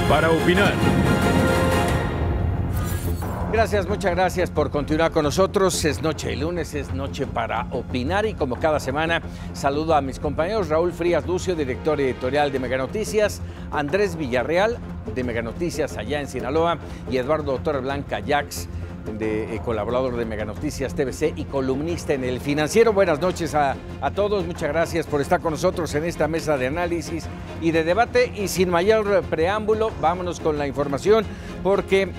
para opinar. Gracias, muchas gracias por continuar con nosotros. Es noche de lunes, es noche para opinar y como cada semana saludo a mis compañeros Raúl Frías Lucio, director editorial de Mega Noticias, Andrés Villarreal de Mega Noticias allá en Sinaloa y Eduardo Torreblanca Jax, colaborador de Mega Noticias TVC y columnista en El Financiero. Buenas noches a todos, muchas gracias por estar con nosotros en esta mesa de análisis y de debate. Y sin mayor preámbulo, vámonos con la información, porque en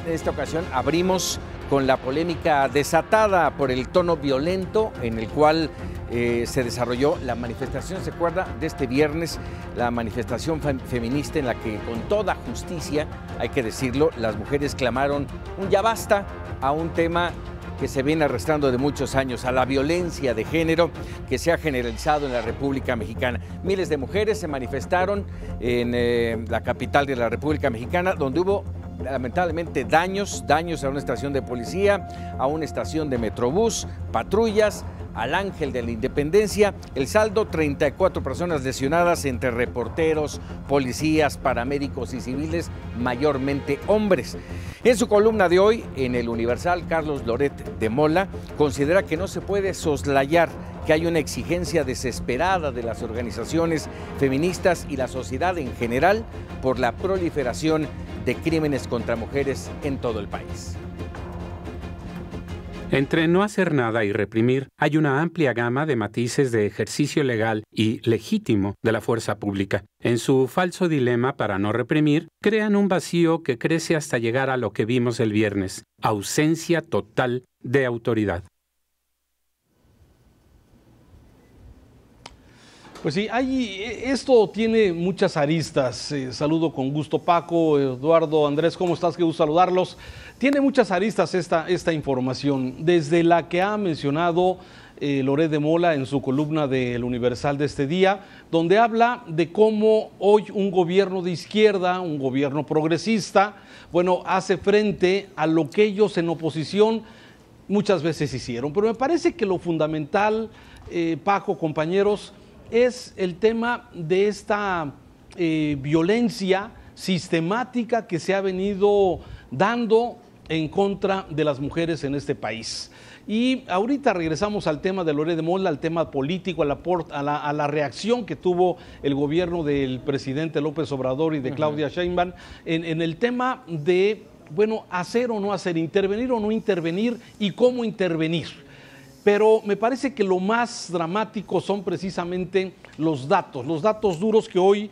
esta ocasión abrimos con la polémica desatada por el tono violento en el cual se desarrolló la manifestación. ¿Se acuerda de este viernes? La manifestación feminista en la que, con toda justicia, hay que decirlo, las mujeres clamaron un ya basta a un tema que se viene arrastrando de muchos años, a la violencia de género que se ha generalizado en la República Mexicana. Miles de mujeres se manifestaron en la capital de la República Mexicana, donde hubo lamentablemente daños a una estación de policía, a una estación de Metrobús, patrullas, al Ángel de la Independencia. El saldo: 34 personas lesionadas entre reporteros, policías, paramédicos y civiles, mayormente hombres. En su columna de hoy en El Universal, Carlos Loret de Mola considera que no se puede soslayar que hay una exigencia desesperada de las organizaciones feministas y la sociedad en general por la proliferación de crímenes contra mujeres en todo el país. Entre no hacer nada y reprimir, hay una amplia gama de matices de ejercicio legal y legítimo de la fuerza pública. En su falso dilema para no reprimir, crean un vacío que crece hasta llegar a lo que vimos el viernes: ausencia total de autoridad. Pues sí, esto tiene muchas aristas. Saludo con gusto Paco, Eduardo, Andrés, ¿cómo estás? Qué gusto saludarlos. Tiene muchas aristas esta información, desde la que ha mencionado Loret de Mola en su columna del Universal de este día, donde habla de cómo hoy un gobierno de izquierda, un gobierno progresista, bueno, hace frente a lo que ellos en oposición muchas veces hicieron. Pero me parece que lo fundamental, Paco, compañeros, es el tema de esta violencia sistemática que se ha venido dando en contra de las mujeres en este país. Y ahorita regresamos al tema de Loret de Mola, al tema político, a la reacción que tuvo el gobierno del presidente López Obrador y de Claudia Sheinbaum en el tema de, bueno, hacer o no hacer, intervenir o no intervenir y cómo intervenir. Pero me parece que lo más dramático son precisamente los datos duros que hoy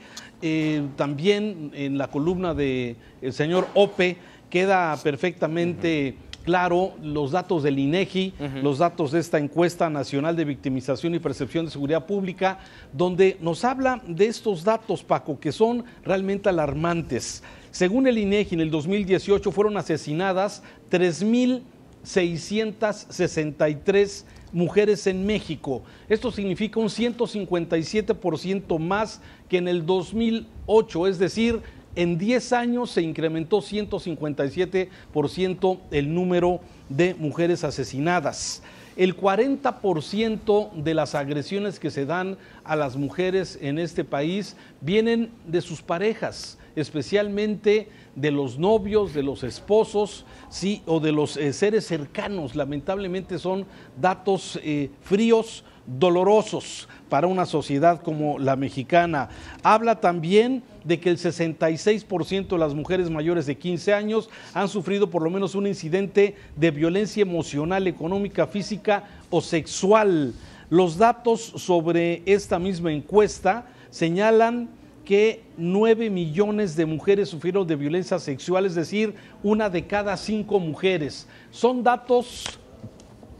también en la columna del señor Ope queda perfectamente claro, los datos del INEGI, los datos de esta encuesta nacional de victimización y percepción de seguridad pública, donde nos habla de estos datos, Paco, que son realmente alarmantes. Según el INEGI, en el 2018 fueron asesinadas 3,663 mujeres en México. Esto significa un 157% más que en el 2008, es decir, en 10 años se incrementó 157% el número de mujeres asesinadas. El 40% de las agresiones que se dan a las mujeres en este país vienen de sus parejas, especialmente de los novios, de los esposos, sí, o de los seres cercanos. Lamentablemente son datos fríos, dolorosos para una sociedad como la mexicana. Habla también de que el 66% de las mujeres mayores de 15 años han sufrido por lo menos un incidente de violencia emocional, económica, física o sexual. Los datos sobre esta misma encuesta señalan que 9 millones de mujeres sufrieron de violencia sexual, es decir, 1 de cada 5 mujeres. Son datos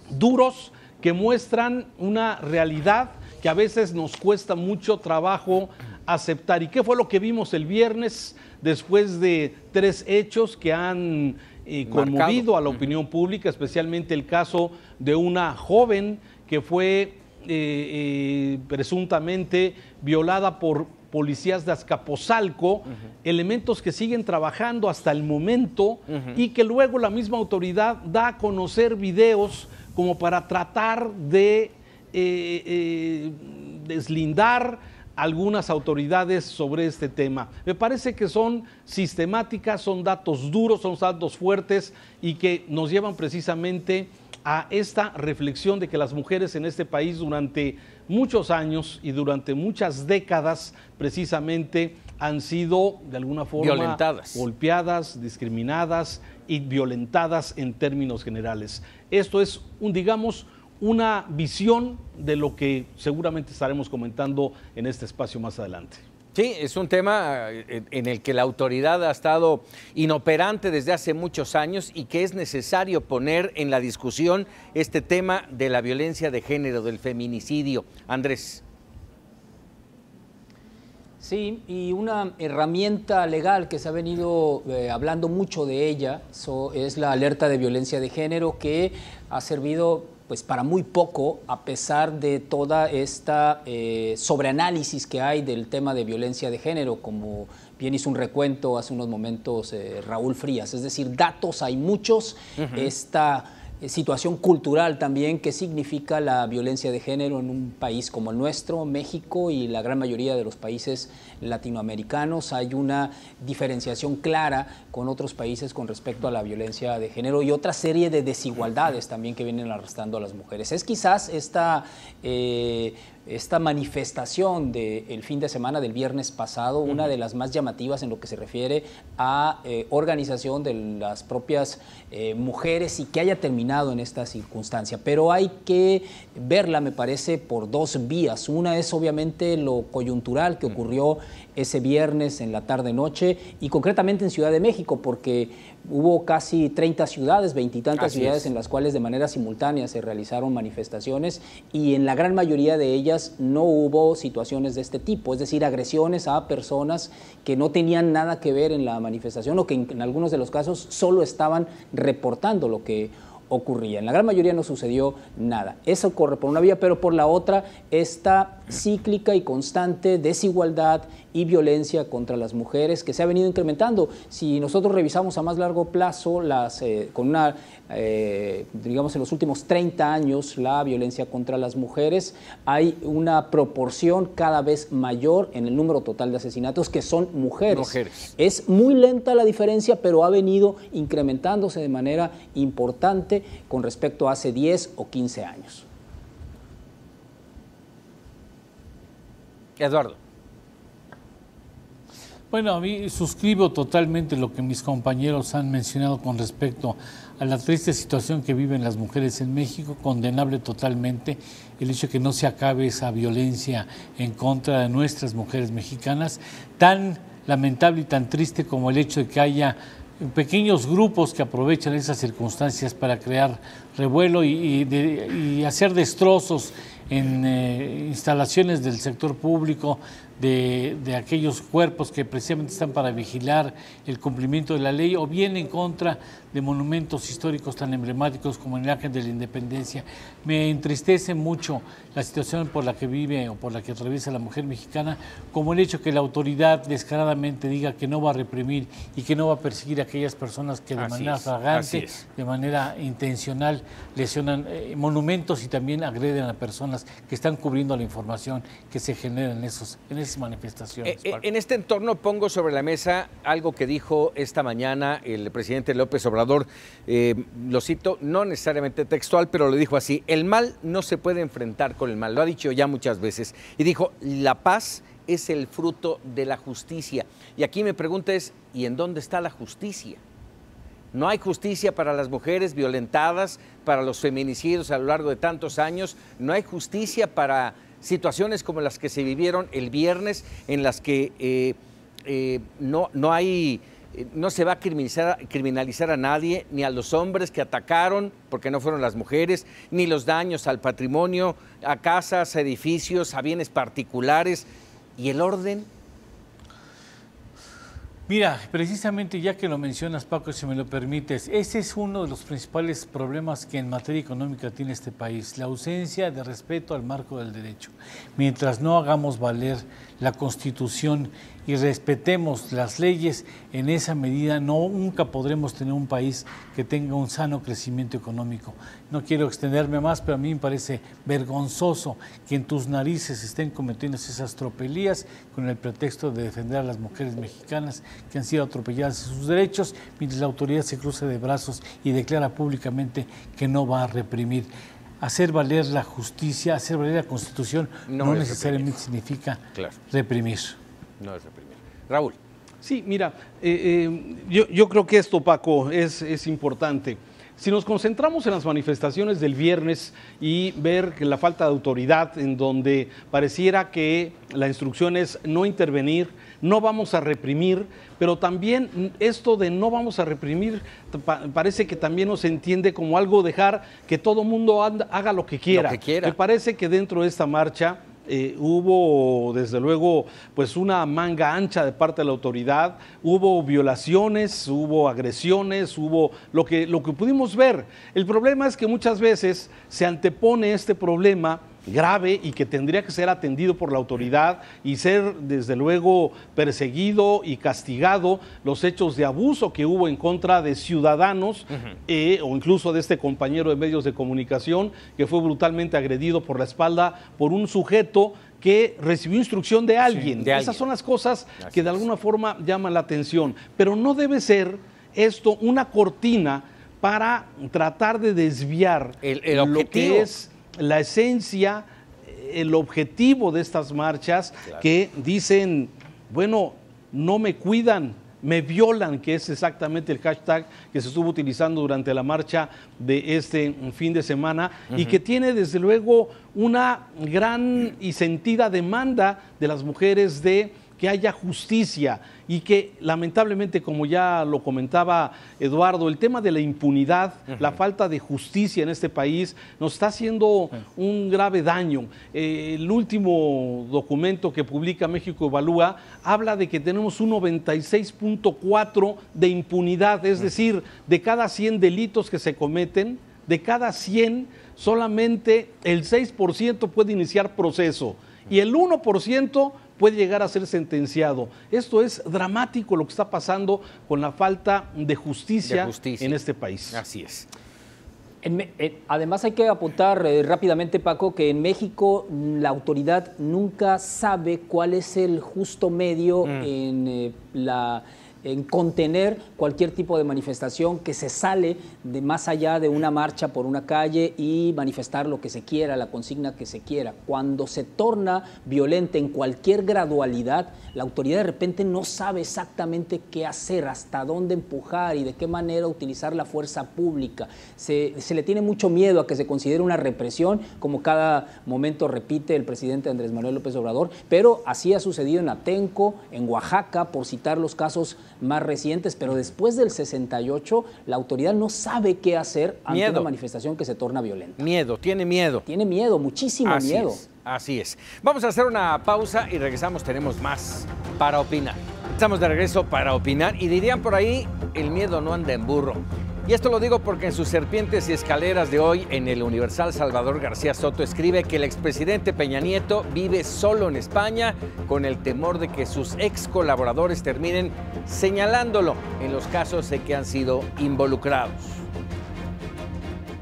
duros que muestran una realidad que a veces nos cuesta mucho trabajo aceptar. ¿Y qué fue lo que vimos el viernes después de 3 hechos que han conmovido a la opinión pública, especialmente el caso de una joven que fue presuntamente violada por policías de Azcapotzalco, elementos que siguen trabajando hasta el momento y que luego la misma autoridad da a conocer videos como para tratar de deslindar algunas autoridades sobre este tema. Me parece que son sistemáticas, son datos duros, son datos fuertes y que nos llevan precisamente a esta reflexión de que las mujeres en este país durante muchos años y durante muchas décadas precisamente han sido de alguna forma violentadas, golpeadas, discriminadas y violentadas en términos generales. Esto es digamos, una visión de lo que seguramente estaremos comentando en este espacio más adelante. Sí, es un tema en el que la autoridad ha estado inoperante desde hace muchos años y que es necesario poner en la discusión este tema de la violencia de género, del feminicidio. Andrés. Sí, y una herramienta legal que se ha venido hablando mucho de ella es la alerta de violencia de género, que ha servido pues para muy poco, a pesar de toda esta sobreanálisis que hay del tema de violencia de género, como bien hizo un recuento hace unos momentos Raúl Frías. Es decir, datos hay muchos, esta situación cultural también que significa la violencia de género en un país como el nuestro, México, y la gran mayoría de los países latinoamericanos. Hay una diferenciación clara con otros países con respecto a la violencia de género y otra serie de desigualdades también que vienen arrastrando a las mujeres. Es quizás esta manifestación del fin de semana del viernes pasado, una de las más llamativas en lo que se refiere a organización de las propias mujeres, y que haya terminado en esta circunstancia. Pero hay que verla, me parece, por dos vías. Una es obviamente lo coyuntural que ocurrió ese viernes en la tarde-noche y concretamente en Ciudad de México, porque hubo casi 30 ciudades, 20 y tantas ciudades en las cuales de manera simultánea se realizaron manifestaciones, y en la gran mayoría de ellas no hubo situaciones de este tipo, es decir, agresiones a personas que no tenían nada que ver en la manifestación o que en algunos de los casos solo estaban reportando lo que ocurría. En la gran mayoría no sucedió nada. Eso corre por una vía, pero por la otra, esta cíclica y constante desigualdad y violencia contra las mujeres que se ha venido incrementando. Si nosotros revisamos a más largo plazo, digamos en los últimos 30 años, la violencia contra las mujeres, hay una proporción cada vez mayor en el número total de asesinatos que son mujeres. Es muy lenta la diferencia, pero ha venido incrementándose de manera importante con respecto a hace 10 o 15 años. Eduardo. Bueno, a mí suscribo totalmente lo que mis compañeros han mencionado con respecto a la triste situación que viven las mujeres en México, condenable totalmente el hecho de que no se acabe esa violencia en contra de nuestras mujeres mexicanas, tan lamentable y tan triste como el hecho de que haya pequeños grupos que aprovechan esas circunstancias para crear revuelo y hacer destrozos en instalaciones del sector público, de aquellos cuerpos que precisamente están para vigilar el cumplimiento de la ley, o bien en contra de monumentos históricos tan emblemáticos como el Ángel de la Independencia. Me entristece mucho la situación por la que vive o por la que atraviesa la mujer mexicana, como el hecho que la autoridad descaradamente diga que no va a reprimir y que no va a perseguir a aquellas personas que de manera flagrante, de manera intencional, lesionan monumentos y también agreden a personas que están cubriendo la información que se genera en esas manifestaciones. En este entorno pongo sobre la mesa algo que dijo esta mañana el presidente López Obrador. Lo cito, no necesariamente textual, pero lo dijo así: el mal no se puede enfrentar con el mal. Lo ha dicho ya muchas veces. Y dijo, la paz es el fruto de la justicia. Y aquí mi pregunta es, ¿y en dónde está la justicia? No hay justicia para las mujeres violentadas, para los feminicidios a lo largo de tantos años. No hay justicia para situaciones como las que se vivieron el viernes, en las que no se va a criminalizar a nadie, ni a los hombres que atacaron, porque no fueron las mujeres, ni los daños al patrimonio, a casas, a edificios, a bienes particulares. ¿Y el orden? Mira, precisamente ya que lo mencionas, Paco, si me lo permites, ese es uno de los principales problemas que en materia económica tiene este país, la ausencia de respeto al marco del derecho. Mientras no hagamos valer la Constitución y respetemos las leyes, en esa medida nunca podremos tener un país que tenga un sano crecimiento económico. No quiero extenderme más, pero a mí me parece vergonzoso que en tus narices estén cometiendo esas tropelías con el pretexto de defender a las mujeres mexicanas que han sido atropelladas en sus derechos, mientras la autoridad se cruza de brazos y declara públicamente que no va a reprimir. Hacer valer la justicia, hacer valer la Constitución no necesariamente significa reprimir. No es reprimir. Raúl. Sí, mira, yo creo que esto, Paco, es importante. Si nos concentramos en las manifestaciones del viernes y ver que la falta de autoridad, en donde pareciera que la instrucción es no intervenir, no vamos a reprimir, pero también esto de no vamos a reprimir parece que también nos entiende como algo dejar que todo mundo haga lo que quiera. Me parece que dentro de esta marcha hubo desde luego pues una manga ancha de parte de la autoridad, hubo violaciones, hubo agresiones, hubo lo que pudimos ver. El problema es que muchas veces se antepone este problema grave y que tendría que ser atendido por la autoridad y ser desde luego perseguido y castigado los hechos de abuso que hubo en contra de ciudadanos o incluso de este compañero de medios de comunicación que fue brutalmente agredido por la espalda por un sujeto que recibió instrucción de alguien. Sí, Esas son las cosas que de alguna forma llaman la atención, pero no debe ser esto una cortina para tratar de desviar lo que es la esencia, el objetivo de estas marchas que dicen, bueno, no me cuidan, me violan, que es exactamente el hashtag que se estuvo utilizando durante la marcha de este fin de semana y que tiene desde luego una gran y sentida demanda de las mujeres de que haya justicia y que lamentablemente, como ya lo comentaba Eduardo, el tema de la impunidad, la falta de justicia en este país nos está haciendo un grave daño. El último documento que publica México Evalúa habla de que tenemos un 96.4 de impunidad, es decir, de cada 100 delitos que se cometen, de cada 100 solamente el 6% puede iniciar proceso y el 1% puede llegar a ser sentenciado. Esto es dramático lo que está pasando con la falta de justicia en este país. Así es. Además hay que apuntar rápidamente, Paco, que en México la autoridad nunca sabe cuál es el justo medio en contener cualquier tipo de manifestación que se sale de más allá de una marcha por una calle y manifestar lo que se quiera, la consigna que se quiera. Cuando se torna violenta en cualquier gradualidad, la autoridad de repente no sabe exactamente qué hacer, hasta dónde empujar y de qué manera utilizar la fuerza pública. Se le tiene mucho miedo a que se considere una represión, como cada momento repite el presidente Andrés Manuel López Obrador, pero así ha sucedido en Atenco, en Oaxaca, por citar los casos más recientes, pero después del 68 la autoridad no sabe qué hacer ante una manifestación que se torna violenta. Tiene miedo. Tiene miedo, muchísimo miedo. Así es. Vamos a hacer una pausa y regresamos, tenemos más para opinar. Estamos de regreso para opinar y dirían por ahí, el miedo no anda en burro. Y esto lo digo porque en sus Serpientes y Escaleras de hoy, en el Universal, Salvador García Soto escribe que el expresidente Peña Nieto vive solo en España con el temor de que sus ex colaboradores terminen señalándolo en los casos en que han sido involucrados.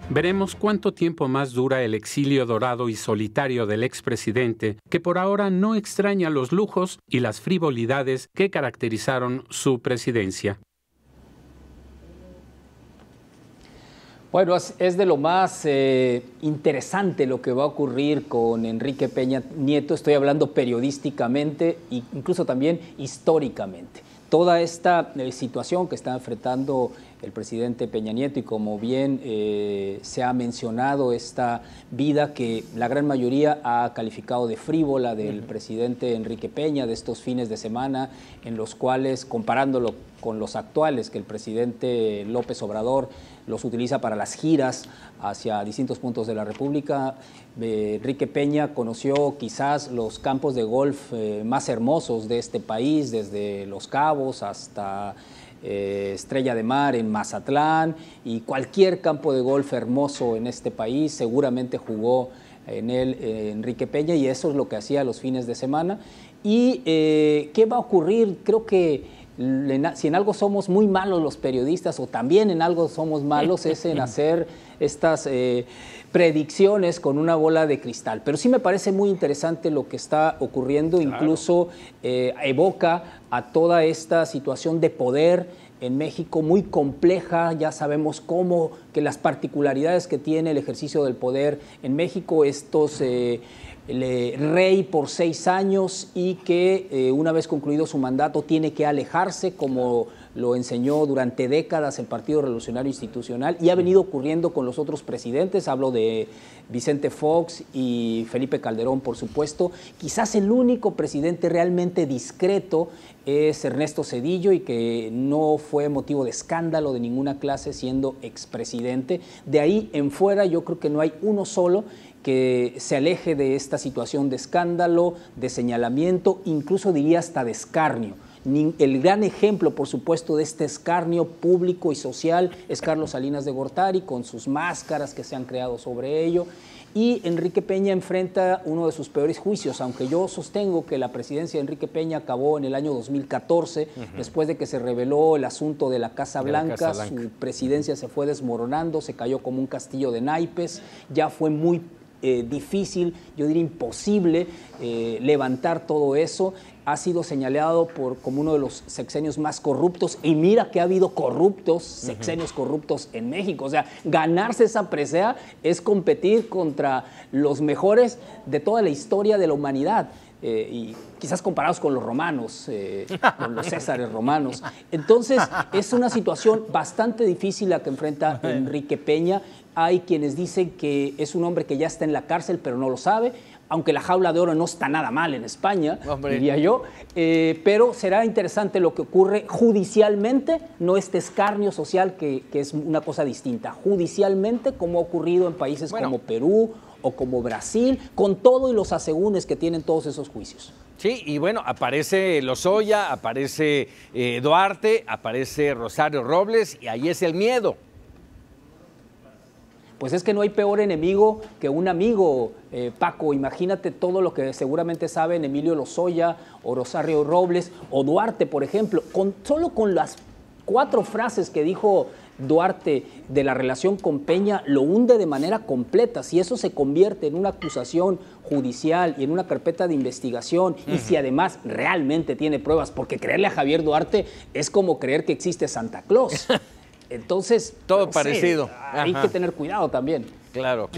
Veremos cuánto tiempo más dura el exilio dorado y solitario del expresidente, que por ahora no extraña los lujos y las frivolidades que caracterizaron su presidencia. Bueno, es de lo más interesante lo que va a ocurrir con Enrique Peña Nieto. Estoy hablando periodísticamente e incluso también históricamente. Toda esta situación que está enfrentando el presidente Peña Nieto, y como bien se ha mencionado, esta vida que la gran mayoría ha calificado de frívola del presidente Enrique Peña, de estos fines de semana en los cuales, comparándolo con los actuales, que el presidente López Obrador los utiliza para las giras hacia distintos puntos de la República, Enrique Peña conoció quizás los campos de golf más hermosos de este país, desde Los Cabos hasta Estrella de Mar en Mazatlán, y cualquier campo de golf hermoso en este país seguramente jugó en él Enrique Peña, y eso es lo que hacía los fines de semana. ¿Y qué va a ocurrir? Creo que si en algo somos muy malos los periodistas, o también en algo somos malos, es en hacer estas predicciones con una bola de cristal. Pero sí me parece muy interesante lo que está ocurriendo, claro. Incluso evoca a toda esta situación de poder en México muy compleja. Ya sabemos cómo, que las particularidades que tiene el ejercicio del poder en México, estos rey por 6 años, y que una vez concluido su mandato tiene que alejarse, como lo enseñó durante décadas el Partido Revolucionario Institucional, y ha venido ocurriendo con los otros presidentes. Hablo de Vicente Fox y Felipe Calderón, por supuesto. Quizás el único presidente realmente discreto es Ernesto Zedillo, y que no fue motivo de escándalo de ninguna clase siendo expresidente. De ahí en fuera yo creo que no hay uno solo que se aleje de esta situación de escándalo, de señalamiento, incluso diría hasta de escarnio. El gran ejemplo, por supuesto, de este escarnio público y social es Carlos Salinas de Gortari, con sus máscaras que se han creado sobre ello. Y Enrique Peña enfrenta uno de sus peores juicios, aunque yo sostengo que la presidencia de Enrique Peña acabó en el año 2014, después de que se reveló el asunto de la Casa Blanca. Su presidencia se fue desmoronando, se cayó como un castillo de naipes, ya fue muy difícil, yo diría imposible, levantar todo eso. Ha sido señalado como uno de los sexenios más corruptos, y mira que ha habido sexenios corruptos en México. O sea, ganarse esa presea es competir contra los mejores de toda la historia de la humanidad. Y quizás comparados con los romanos, con los Césares romanos. Entonces, es una situación bastante difícil la que enfrenta Enrique Peña. Hay quienes dicen que es un hombre que ya está en la cárcel, pero no lo sabe, aunque la jaula de oro no está nada mal en España, diría yo, pero será interesante lo que ocurre judicialmente, no este escarnio social que es una cosa distinta. Judicialmente, como ha ocurrido en países como Perú o como Brasil, con todo y los asegúnes que tienen todos esos juicios. Sí, y bueno, aparece Lozoya, aparece Duarte, aparece Rosario Robles, y ahí es el miedo. Pues es que no hay peor enemigo que un amigo, Paco. Imagínate todo lo que seguramente saben Emilio Lozoya o Rosario Robles o Duarte, por ejemplo. Solo con las 4 frases que dijo Duarte de la relación con Peña, lo hunde de manera completa. Si eso se convierte en una acusación judicial y en una carpeta de investigación, y si además realmente tiene pruebas, porque creerle a Javier Duarte es como creer que existe Santa Claus. Entonces, todo parecido. Hay que tener cuidado también. Claro.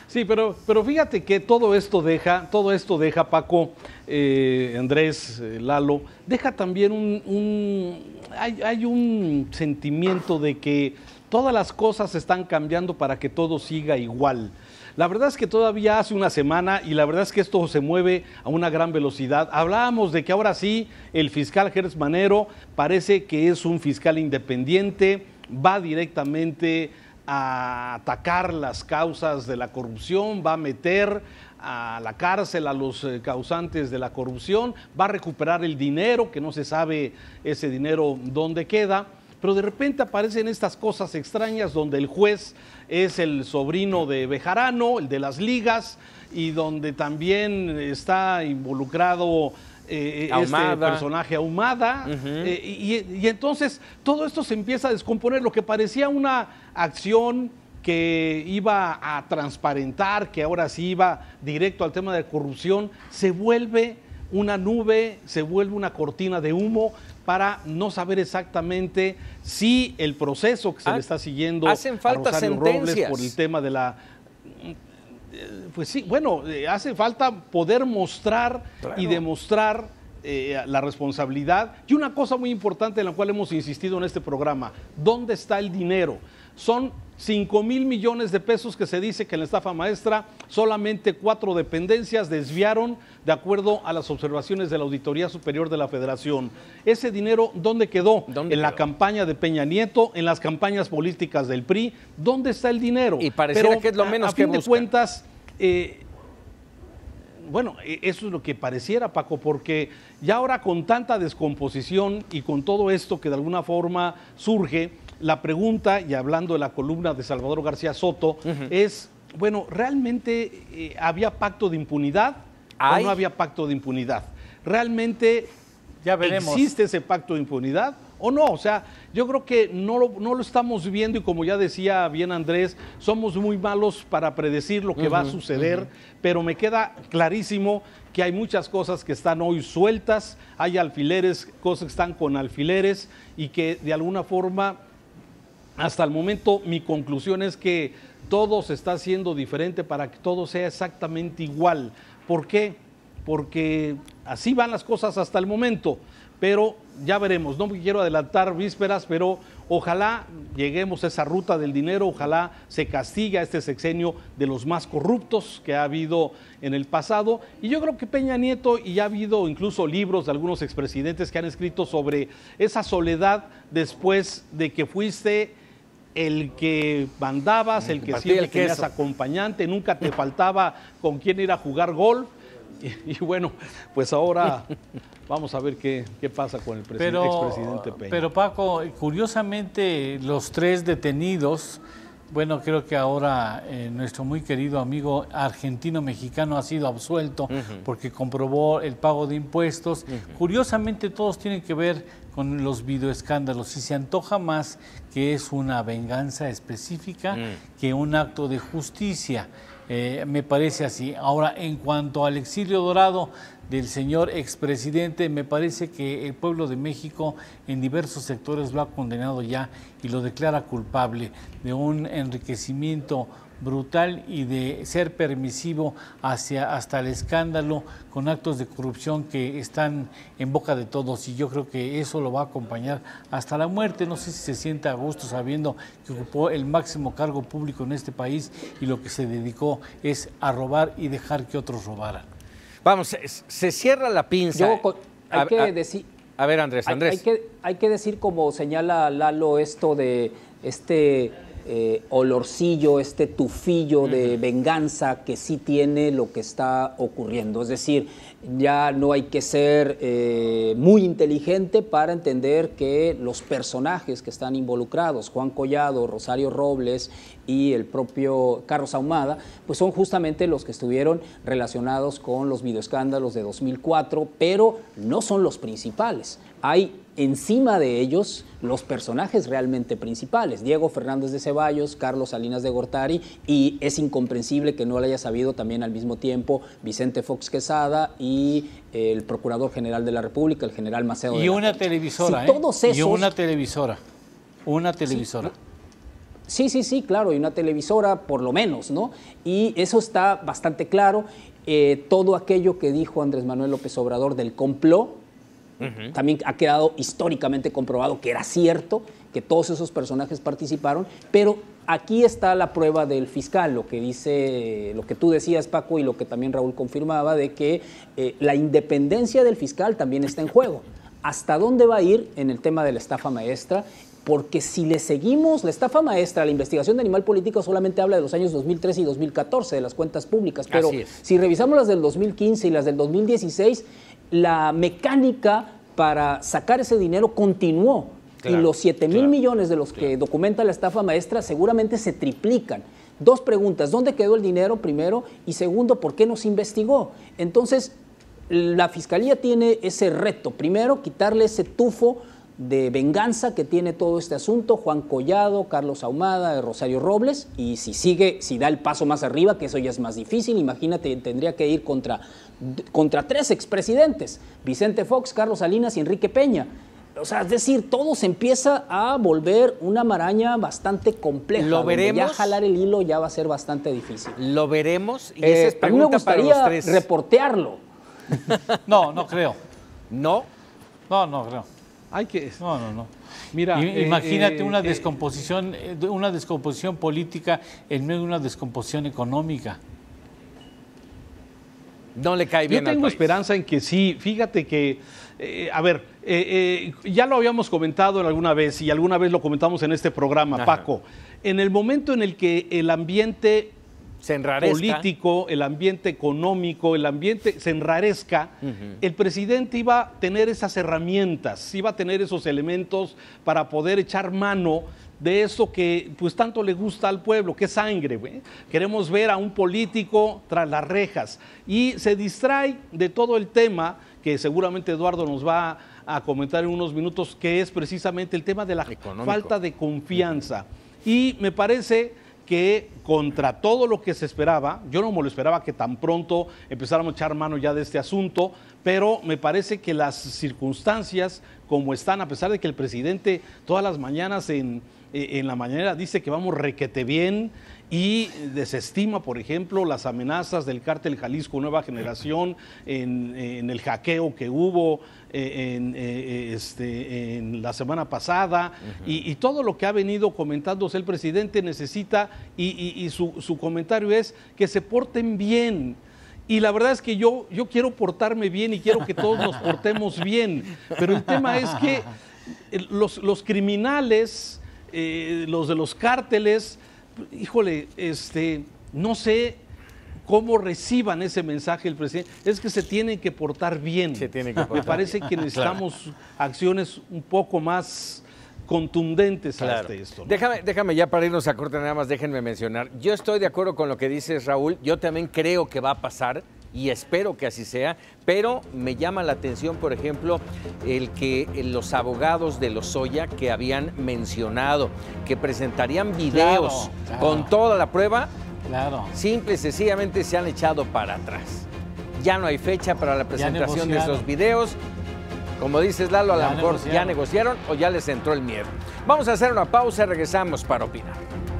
Sí, pero fíjate que todo esto deja, Paco, Andrés, Lalo, deja también hay un sentimiento de que todas las cosas están cambiando para que todo siga igual. La verdad es que todavía hace una semana, y la verdad es que esto se mueve a una gran velocidad. Hablábamos de que ahora sí el fiscal Gertz Manero parece que es un fiscal independiente, va directamente a atacar las causas de la corrupción, va a meter a la cárcel a los causantes de la corrupción, va a recuperar el dinero, que no se sabe ese dinero dónde queda. Pero de repente aparecen estas cosas extrañas donde el juez es el sobrino de Bejarano, el de las ligas, y donde también está involucrado este personaje Ahumada. Y entonces todo esto se empieza a descomponer. Lo que parecía una acción que iba a transparentar, que ahora sí iba directo al tema de corrupción, se vuelve una nube, se vuelve una cortina de humo para no saber exactamente si el proceso que se le está siguiendo a Rosario Robles por el tema de la... Pues sí, bueno, hace falta poder mostrar y demostrar la responsabilidad. Y una cosa muy importante en la cual hemos insistido en este programa, ¿dónde está el dinero? Son 5,000 millones de pesos que se dice que en la estafa maestra solamente 4 dependencias desviaron de acuerdo a las observaciones de la Auditoría Superior de la Federación. Ese dinero, ¿dónde quedó? La campaña de Peña Nieto, en las campañas políticas del PRI. ¿Dónde está el dinero? Y pareciera que es lo menos que buscan. A fin de cuentas, bueno, eso es lo que pareciera, Paco, porque ya ahora con tanta descomposición y con todo esto que de alguna forma surge, la pregunta, y hablando de la columna de Salvador García Soto, es, bueno, ¿realmente había pacto de impunidad o no había pacto de impunidad? ¿Realmente ya veremos. ¿Existe ese pacto de impunidad o no? O sea, yo creo que no lo estamos viendo y como ya decía bien Andrés, somos muy malos para predecir lo que va a suceder, pero me queda clarísimo que hay muchas cosas que están hoy sueltas, hay alfileres, cosas que están con alfileres y que de alguna forma, hasta el momento, mi conclusión es que todo se está haciendo diferente para que todo sea exactamente igual. ¿Por qué? Porque así van las cosas hasta el momento, pero ya veremos. No me quiero adelantar vísperas, pero ojalá lleguemos a esa ruta del dinero, ojalá se castigue a este sexenio de los más corruptos que ha habido en el pasado. Y yo creo que Peña Nieto, y ha habido incluso libros de algunos expresidentes que han escrito sobre esa soledad después de que fuiste el que mandabas, el que siempre tenías acompañante, nunca te faltaba con quién ir a jugar golf. Y bueno, pues ahora vamos a ver qué pasa con el expresidente Peña. Pero Paco, curiosamente los 3 detenidos, bueno, creo que ahora nuestro muy querido amigo argentino-mexicano ha sido absuelto porque comprobó el pago de impuestos. Curiosamente todos tienen que ver con los videoescándalos y se antoja más que es una venganza específica que un acto de justicia. Me parece así. Ahora, en cuanto al exilio dorado del señor expresidente, me parece que el pueblo de México en diversos sectores lo ha condenado ya y lo declara culpable de un enriquecimiento brutal y de ser permisivo hasta el escándalo con actos de corrupción que están en boca de todos, y yo creo que eso lo va a acompañar hasta la muerte. No sé si se siente a gusto sabiendo que ocupó el máximo cargo público en este país y lo que se dedicó es a robar y dejar que otros robaran. Vamos, se cierra la pinza. Hay que decir... A ver, Andrés. Hay que decir, como señala Lalo, esto de este olorcillo, este tufillo de venganza que sí tiene lo que está ocurriendo. Es decir, ya no hay que ser muy inteligente para entender que los personajes que están involucrados, Juan Collado, Rosario Robles y el propio Carlos Ahumada, pues son justamente los que estuvieron relacionados con los videoescándalos de 2004, pero no son los principales. Hay encima de ellos los personajes realmente principales, Diego Fernández de Ceballos, Carlos Salinas de Gortari, y es incomprensible que no lo haya sabido también al mismo tiempo Vicente Fox Quesada y el Procurador General de la República, el general Macedo. Y una televisora, y una televisora, Sí, claro, y una televisora por lo menos, ¿no? Y eso está bastante claro. Todo aquello que dijo Andrés Manuel López Obrador del complot, también ha quedado históricamente comprobado que era cierto, que todos esos personajes participaron, pero aquí está la prueba del fiscal, lo que dice, lo que tú decías, Paco, y lo que también Raúl confirmaba, de que la independencia del fiscal también está en juego. ¿Hasta dónde va a ir en el tema de la estafa maestra? Porque si le seguimos, la estafa maestra, la investigación de Animal Político solamente habla de los años 2013 y 2014, de las cuentas públicas, pero si revisamos las del 2015 y las del 2016, la mecánica para sacar ese dinero continuó. Claro, y los 7,000 millones de los que documenta la estafa maestra seguramente se triplican. 2 preguntas: ¿dónde quedó el dinero, primero? Y segundo, ¿por qué no se investigó? Entonces, la Fiscalía tiene ese reto. Primero, quitarle ese tufo de venganza que tiene todo este asunto, Juan Collado, Carlos Ahumada, Rosario Robles, y si da el paso más arriba, que eso ya es más difícil, imagínate, tendría que ir contra 3 expresidentes, Vicente Fox, Carlos Salinas y Enrique Peña. O sea, es decir, todo se empieza a volver una maraña bastante compleja. Lo veremos. Ya jalar el hilo ya va a ser bastante difícil. Lo veremos. Y esa es a mí me gustaría para los 3. reportearlo. No creo. ¿No? No creo. Hay que... No. Mira, imagínate una descomposición política en medio de una descomposición económica. No le cae bien. Yo tengo esperanza en que sí. Fíjate que, ya lo habíamos comentado alguna vez y alguna vez lo comentamos en este programa, ajá, Paco. En el momento en el que el ambiente político, el ambiente económico, el ambiente se enrarezca, el presidente iba a tener esas herramientas, iba a tener esos elementos para poder echar mano de eso que pues tanto le gusta al pueblo, que es sangre, ¿eh? Queremos ver a un político tras las rejas y se distrae de todo el tema que seguramente Eduardo nos va a comentar en unos minutos, que es precisamente el tema de la falta de confianza. Y me parece que contra todo lo que se esperaba, yo no me lo esperaba que tan pronto empezáramos a echar mano ya de este asunto, pero me parece que las circunstancias como están, a pesar de que el presidente todas las mañanas en la mañanera dice que vamos requete bien y desestima, por ejemplo, las amenazas del cártel Jalisco Nueva Generación en el hackeo que hubo en la semana pasada, y todo lo que ha venido comentándose el presidente necesita, y su comentario es que se porten bien. Y la verdad es que yo quiero portarme bien y quiero que todos nos portemos bien, pero el tema es que los criminales, los de los cárteles, híjole, no sé cómo reciban ese mensaje el presidente. Es que se tienen que portar bien. Me parece que necesitamos acciones un poco más contundentes a esto, ¿no? Déjame ya para irnos a corte, nada más déjenme mencionar. Yo estoy de acuerdo con lo que dices, Raúl. Yo también creo que va a pasar y espero que así sea, pero me llama la atención, por ejemplo, el que los abogados de Lozoya que habían mencionado que presentarían videos con toda la prueba, simple y sencillamente se han echado para atrás. Ya no hay fecha para la presentación de esos videos. Como dices, Lalo, a lo mejor ya negociaron o ya les entró el miedo. Vamos a hacer una pausa y regresamos para opinar.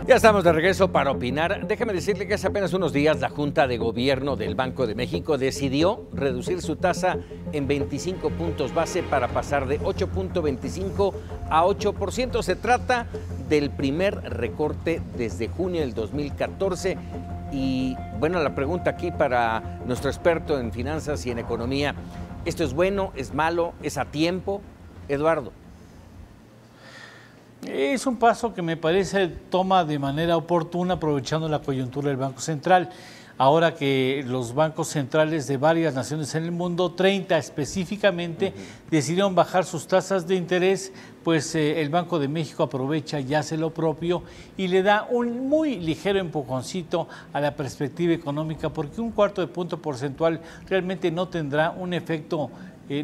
Ya estamos de regreso para opinar. Déjeme decirle que hace apenas unos días la Junta de Gobierno del Banco de México decidió reducir su tasa en 25 puntos base para pasar de 8.25 a 8%. Se trata del primer recorte desde junio del 2014. Y bueno, la pregunta aquí para nuestro experto en finanzas y en economía: ¿esto es bueno, es malo, es a tiempo? Eduardo. Es un paso que me parece toma de manera oportuna, aprovechando la coyuntura del Banco Central. Ahora que los bancos centrales de varias naciones en el mundo, 30 específicamente, decidieron bajar sus tasas de interés, pues el Banco de México aprovecha y hace lo propio y le da un muy ligero empujoncito a la perspectiva económica, porque un cuarto de punto porcentual realmente no tendrá un efecto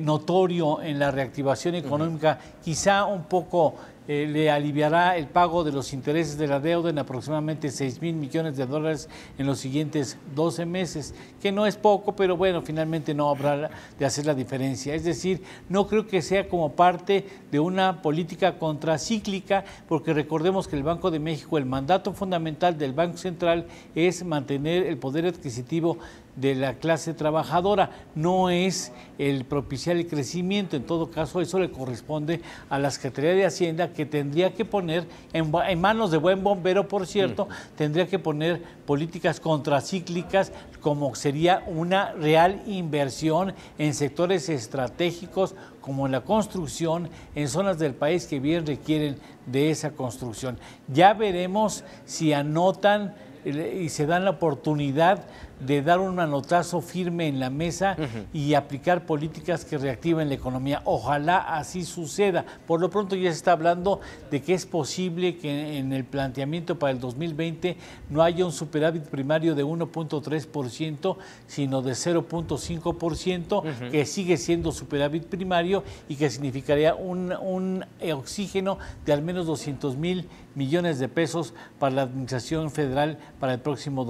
notorio en la reactivación económica. Quizá un poco le aliviará el pago de los intereses de la deuda en aproximadamente 6,000 millones de dólares en los siguientes 12 meses, que no es poco, pero bueno, finalmente no habrá de hacer la diferencia. Es decir, no creo que sea como parte de una política contracíclica, porque recordemos que el Banco de México, el mandato fundamental del Banco Central es mantener el poder adquisitivo de la clase trabajadora, no es el propiciar el crecimiento. En todo caso, eso le corresponde a la Secretaría de Hacienda, que tendría que poner, en manos de buen bombero, por cierto, tendría que poner políticas contracíclicas, como sería una real inversión en sectores estratégicos como en la construcción, en zonas del país que bien requieren de esa construcción. Ya veremos si anotan y se dan la oportunidad de dar un manotazo firme en la mesa y aplicar políticas que reactiven la economía. Ojalá así suceda. Por lo pronto ya se está hablando de que es posible que en el planteamiento para el 2020 no haya un superávit primario de 1.3%, sino de 0.5%, que sigue siendo superávit primario y que significaría un oxígeno de al menos 200,000 millones de pesos para la Administración Federal para el próximo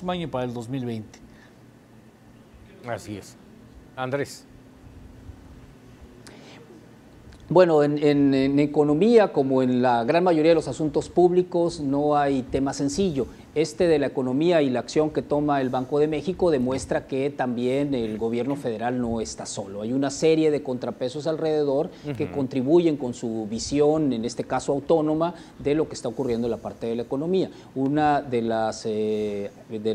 año, para el 2020. Así es. Andrés. Bueno, en economía, como en la gran mayoría de los asuntos públicos, no hay tema sencillo. de la economía y la acción que toma el Banco de México demuestra que también el gobierno federal no está solo. Hay una serie de contrapesos alrededor que contribuyen con su visión, en este caso autónoma, de lo que está ocurriendo en la parte de la economía. Una de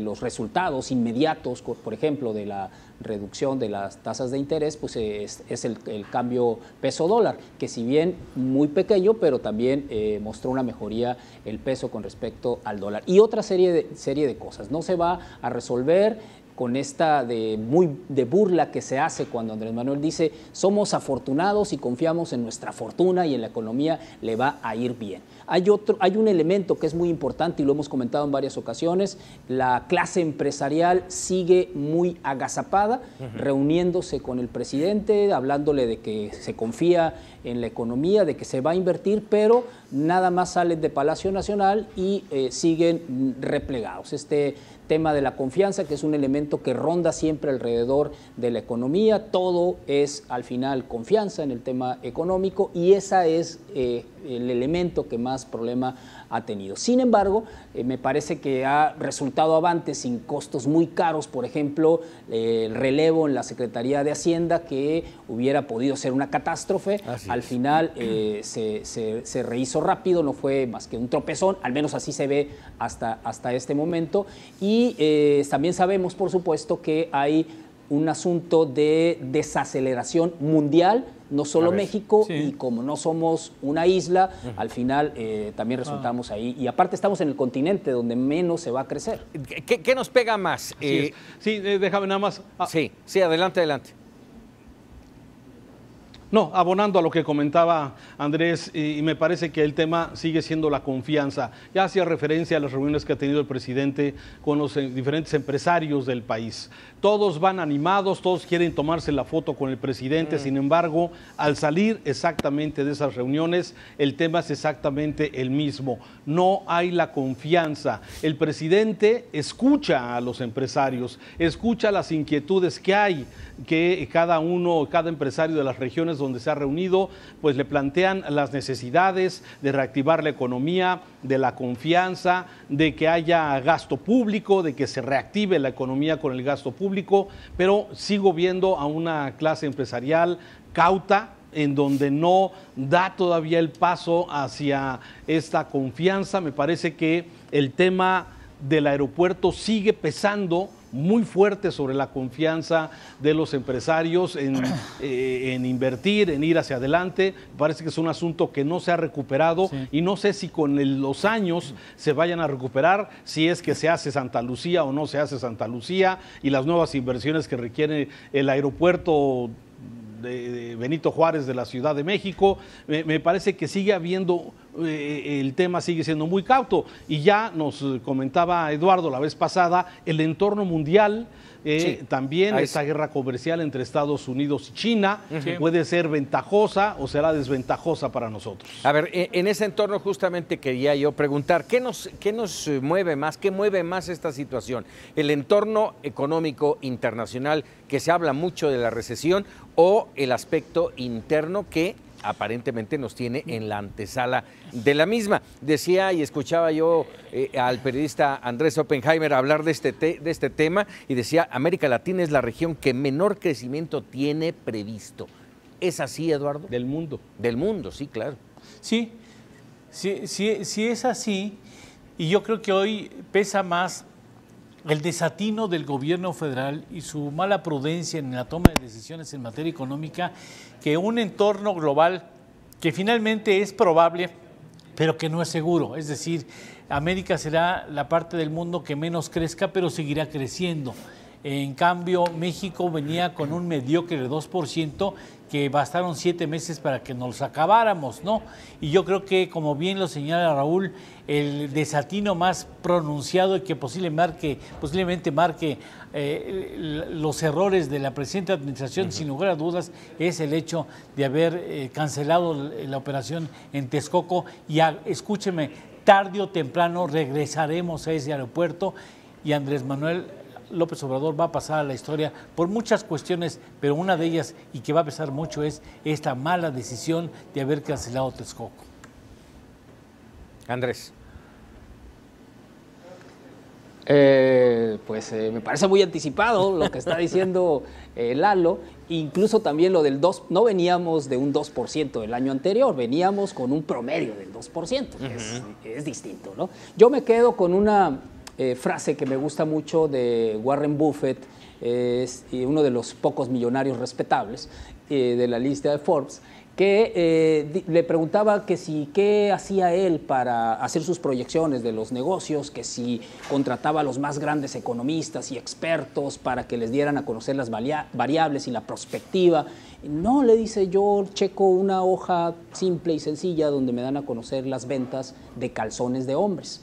los resultados inmediatos, por ejemplo, de la reducción de las tasas de interés, pues es el cambio peso-dólar, que si bien muy pequeño, pero también mostró una mejoría el peso con respecto al dólar. Y otra serie de cosas. No se va a resolver con esta de burla que se hace cuando Andrés Manuel dice somos afortunados y confiamos en nuestra fortuna y en la economía le va a ir bien. Hay un elemento que es muy importante y lo hemos comentado en varias ocasiones: la clase empresarial sigue muy agazapada, reuniéndose con el presidente, hablándole de que se confía en la economía, de que se va a invertir, pero nada más salen de Palacio Nacional y siguen replegados. Este tema de la confianza, que es un elemento que ronda siempre alrededor de la economía, todo es al final confianza en el tema económico, y esa es el elemento que más problema ha tenido. Sin embargo, me parece que ha resultado avante sin costos muy caros, por ejemplo, el relevo en la Secretaría de Hacienda, que hubiera podido ser una catástrofe. Al final se rehizo rápido, no fue más que un tropezón, al menos así se ve hasta este momento. Y también sabemos, por supuesto, que hay un asunto de desaceleración mundial, no solo México, y como no somos una isla, al final también resultamos ahí. Y aparte estamos en el continente donde menos se va a crecer. ¿Qué nos pega más? Sí, déjame nada más. Sí, adelante. No, abonando a lo que comentaba Andrés, y me parece que el tema sigue siendo la confianza. Ya hacía referencia a las reuniones que ha tenido el presidente con los diferentes empresarios del país. Todos van animados, todos quieren tomarse la foto con el presidente, sin embargo, al salir exactamente de esas reuniones, el tema es exactamente el mismo. No hay la confianza. El presidente escucha a los empresarios, escucha las inquietudes que hay, que cada empresario de las regiones donde se ha reunido, pues le plantean las necesidades de reactivar la economía, de la confianza, de que haya gasto público, de que se reactive la economía con el gasto público, pero sigo viendo a una clase empresarial cauta, en donde no da todavía el paso hacia esta confianza. Me parece que el tema del aeropuerto sigue pesando muy fuerte sobre la confianza de los empresarios en invertir, en ir hacia adelante. Parece que es un asunto que no se ha recuperado, y no sé si con los años se vayan a recuperar, si es que se hace Santa Lucía o no se hace Santa Lucía, y las nuevas inversiones que requiere el aeropuerto de Benito Juárez de la Ciudad de México. Me parece que sigue habiendo, el tema sigue siendo muy cauto, y ya nos comentaba Eduardo la vez pasada, el entorno mundial, también esta guerra comercial entre Estados Unidos y China puede ser ventajosa o será desventajosa para nosotros. A ver, en ese entorno justamente quería yo preguntar, ¿qué nos mueve más? ¿Qué mueve más esta situación? ¿El entorno económico internacional, que se habla mucho de la recesión, o el aspecto interno que aparentemente nos tiene en la antesala de la misma? Decía y escuchaba yo al periodista Andrés Oppenheimer hablar de este tema, y decía: América Latina es la región que menor crecimiento tiene previsto. ¿Es así, Eduardo? Del mundo. Del mundo, sí, claro. Sí es así, y yo creo que hoy pesa más el desatino del gobierno federal y su mala prudencia en la toma de decisiones en materia económica, que un entorno global que finalmente es probable, pero que no es seguro. Es decir, América será la parte del mundo que menos crezca, pero seguirá creciendo. En cambio, México venía con un mediocre de 2%, que bastaron 7 meses para que nos acabáramos, ¿no? Y yo creo que, como bien lo señala Raúl, el desatino más pronunciado y que posiblemente marque los errores de la presente administración, sin lugar a dudas, es el hecho de haber cancelado la operación en Texcoco. Y escúcheme, tarde o temprano regresaremos a ese aeropuerto, y Andrés Manuel López Obrador va a pasar a la historia por muchas cuestiones, pero una de ellas, y que va a pesar mucho, es esta mala decisión de haber cancelado Texcoco. Andrés. Me parece muy anticipado lo que está diciendo Lalo, incluso también lo del 2, no veníamos de un 2% del año anterior, veníamos con un promedio del 2%, que es distinto, ¿no? Yo me quedo con una frase que me gusta mucho de Warren Buffett, es uno de los pocos millonarios respetables de la lista de Forbes, que le preguntaba que si qué hacía él para hacer sus proyecciones de los negocios, que si contrataba a los más grandes economistas y expertos para que les dieran a conocer las variables y la prospectiva. No, le dice, yo checo una hoja simple y sencilla donde me dan a conocer las ventas de calzones de hombres.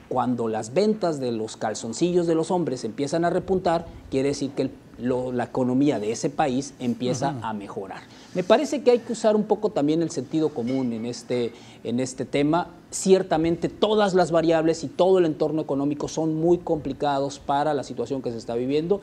Cuando las ventas de los calzoncillos de los hombres empiezan a repuntar, quiere decir que la economía de ese país empieza a mejorar. Me parece que hay que usar un poco también el sentido común en este tema. Ciertamente todas las variables y todo el entorno económico son muy complicados para la situación que se está viviendo.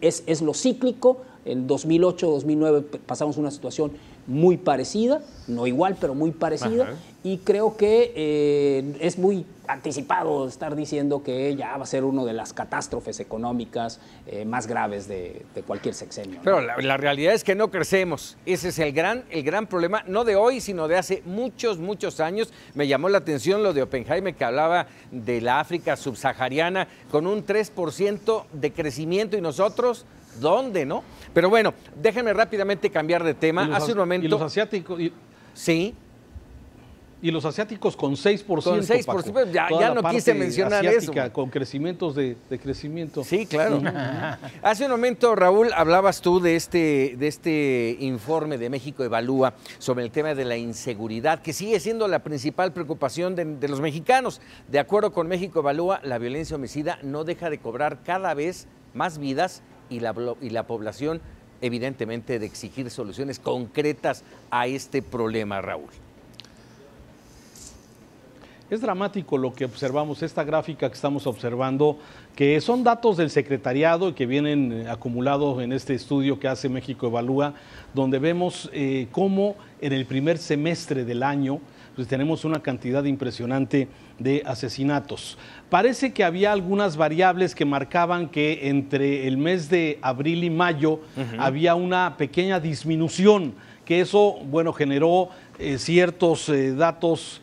Es lo cíclico. En 2008-2009 pasamos una situación muy parecida, no igual, pero muy parecida. Y creo que es muy anticipado estar diciendo que ya va a ser una de las catástrofes económicas más graves de cualquier sexenio, ¿no? Pero la realidad es que no crecemos. Ese es el gran problema, no de hoy, sino de hace muchos años. Me llamó la atención lo de Oppenheimer, que hablaba de la África subsahariana con un 3% de crecimiento, y nosotros, ¿dónde, no? Pero bueno, déjenme rápidamente cambiar de tema. Hace un momento... ¿Y los asiáticos? Sí. Y los asiáticos con 6%. Con 6%, Paco. Ya no quise mencionar eso. Con crecimientos de crecimiento. Sí, claro. Hace un momento, Raúl, hablabas tú de este informe de México Evalúa sobre el tema de la inseguridad, que sigue siendo la principal preocupación de los mexicanos. De acuerdo con México Evalúa, la violencia homicida no deja de cobrar cada vez más vidas y la población, evidentemente, de exigir soluciones concretas a este problema, Raúl. Es dramático lo que observamos, esta gráfica que estamos observando, que son datos del secretariado y que vienen acumulados en este estudio que hace México Evalúa, donde vemos cómo en el primer semestre del año pues tenemos una cantidad impresionante de asesinatos. Parece que había algunas variables que marcaban que entre el mes de abril y mayo había una pequeña disminución, que eso, bueno, generó ciertos datos,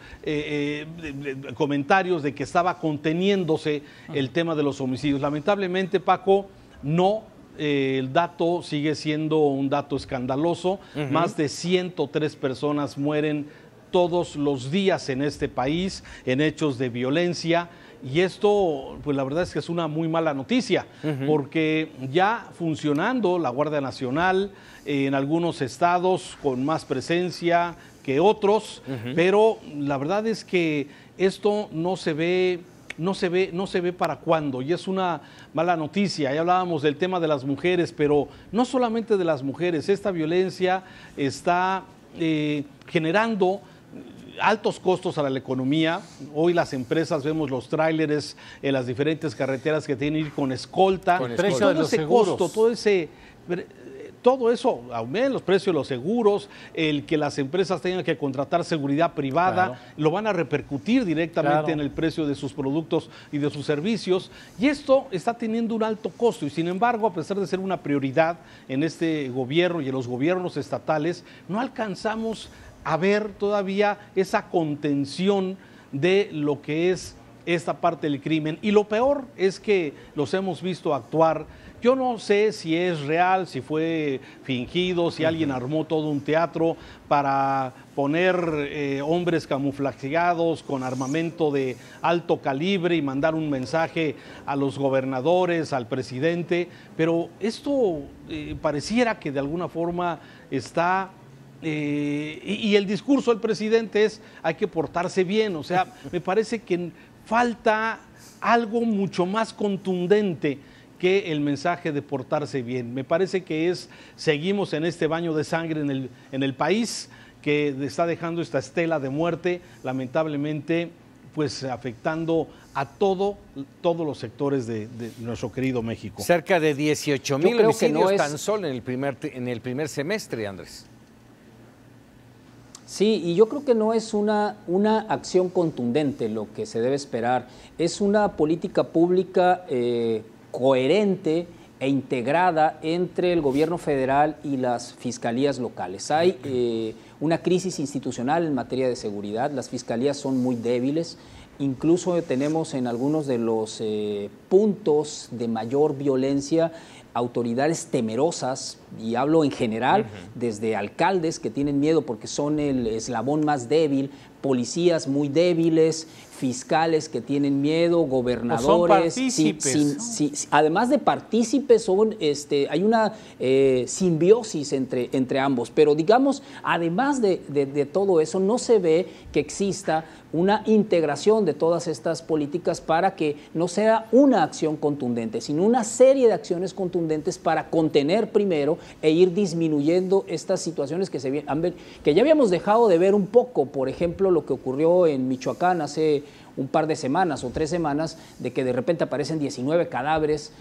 comentarios de que estaba conteniéndose el tema de los homicidios. Lamentablemente, Paco, no. El dato sigue siendo un dato escandaloso. Más de 103 personas mueren todos los días en este país en hechos de violencia, y esto, pues la verdad es que es una muy mala noticia, porque ya funcionando la Guardia Nacional en algunos estados con más presencia que otros, pero la verdad es que esto no se ve para cuándo, y es una mala noticia. Ya hablábamos del tema de las mujeres, pero no solamente de las mujeres. Esta violencia está generando altos costos a la economía. Hoy las empresas, vemos los tráileres en las diferentes carreteras que tienen que ir con escolta. Con el precio de los seguros. Costo, todo eso aumenta los precios de los seguros, el que las empresas tengan que contratar seguridad privada, lo van a repercutir directamente en el precio de sus productos y de sus servicios, y esto está teniendo un alto costo, y sin embargo, a pesar de ser una prioridad en este gobierno y en los gobiernos estatales, no alcanzamos a ver todavía esa contención de lo que es esta parte del crimen. Y lo peor es que los hemos visto actuar. Yo no sé si es real, si fue fingido, si alguien armó todo un teatro para poner hombres camuflajeados con armamento de alto calibre y mandar un mensaje a los gobernadores, al presidente, pero esto pareciera que de alguna forma está... y el discurso del presidente es: hay que portarse bien. O sea, me parece que falta algo mucho más contundente que el mensaje de portarse bien. Me parece que seguimos en este baño de sangre en el país, que está dejando esta estela de muerte, lamentablemente, pues afectando a todos los sectores de nuestro querido México. Cerca de 18,000 homicidios tan solo en el primer semestre, Andrés. Sí, y yo creo que no es una acción contundente lo que se debe esperar, es una política pública coherente e integrada entre el gobierno federal y las fiscalías locales. Hay una crisis institucional en materia de seguridad, las fiscalías son muy débiles, incluso tenemos en algunos de los puntos de mayor violencia autoridades temerosas, y hablo en general, desde alcaldes que tienen miedo porque son el eslabón más débil, policías muy débiles, fiscales que tienen miedo, gobernadores. Son partícipes, ¿no? Además de partícipes, hay una simbiosis entre ambos. Pero digamos, además de todo eso, no se ve que exista una integración de todas estas políticas para que no sea una acción contundente, sino una serie de acciones contundentes para contener primero e ir disminuyendo estas situaciones que ya habíamos dejado de ver un poco. Por ejemplo, lo que ocurrió en Michoacán hace un par de semanas o 3 semanas, de que de repente aparecen 19 cadáveres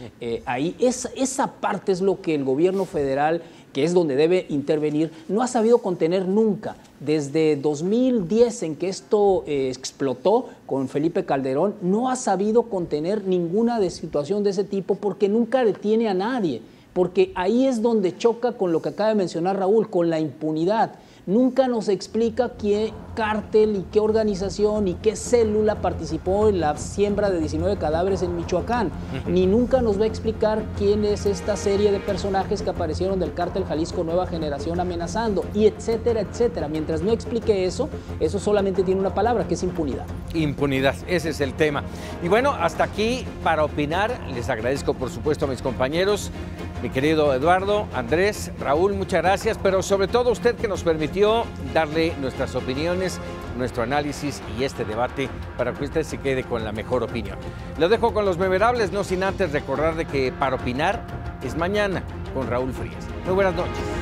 ahí. Esa parte es lo que el gobierno federal, que es donde debe intervenir, no ha sabido contener nunca. Desde 2010, en que esto explotó con Felipe Calderón, no ha sabido contener ninguna situación de ese tipo porque nunca detiene a nadie, porque ahí es donde choca con lo que acaba de mencionar Raúl, con la impunidad. Nunca nos explica qué cártel y qué organización y qué célula participó en la siembra de 19 cadáveres en Michoacán. Ni nunca nos va a explicar quién es esta serie de personajes que aparecieron del cártel Jalisco Nueva Generación amenazando, y etcétera, etcétera. Mientras no explique eso solamente tiene una palabra, que es impunidad. Impunidad, ese es el tema. Y bueno, hasta aquí para opinar. Les agradezco, por supuesto, a mis compañeros, mi querido Eduardo, Andrés, Raúl, muchas gracias, pero sobre todo a usted que nos permitió darle nuestras opiniones, nuestro análisis y este debate para que usted se quede con la mejor opinión. Lo dejo con los memorables, no sin antes recordar de que Para Opinar es mañana con Raúl Frías. Muy buenas noches.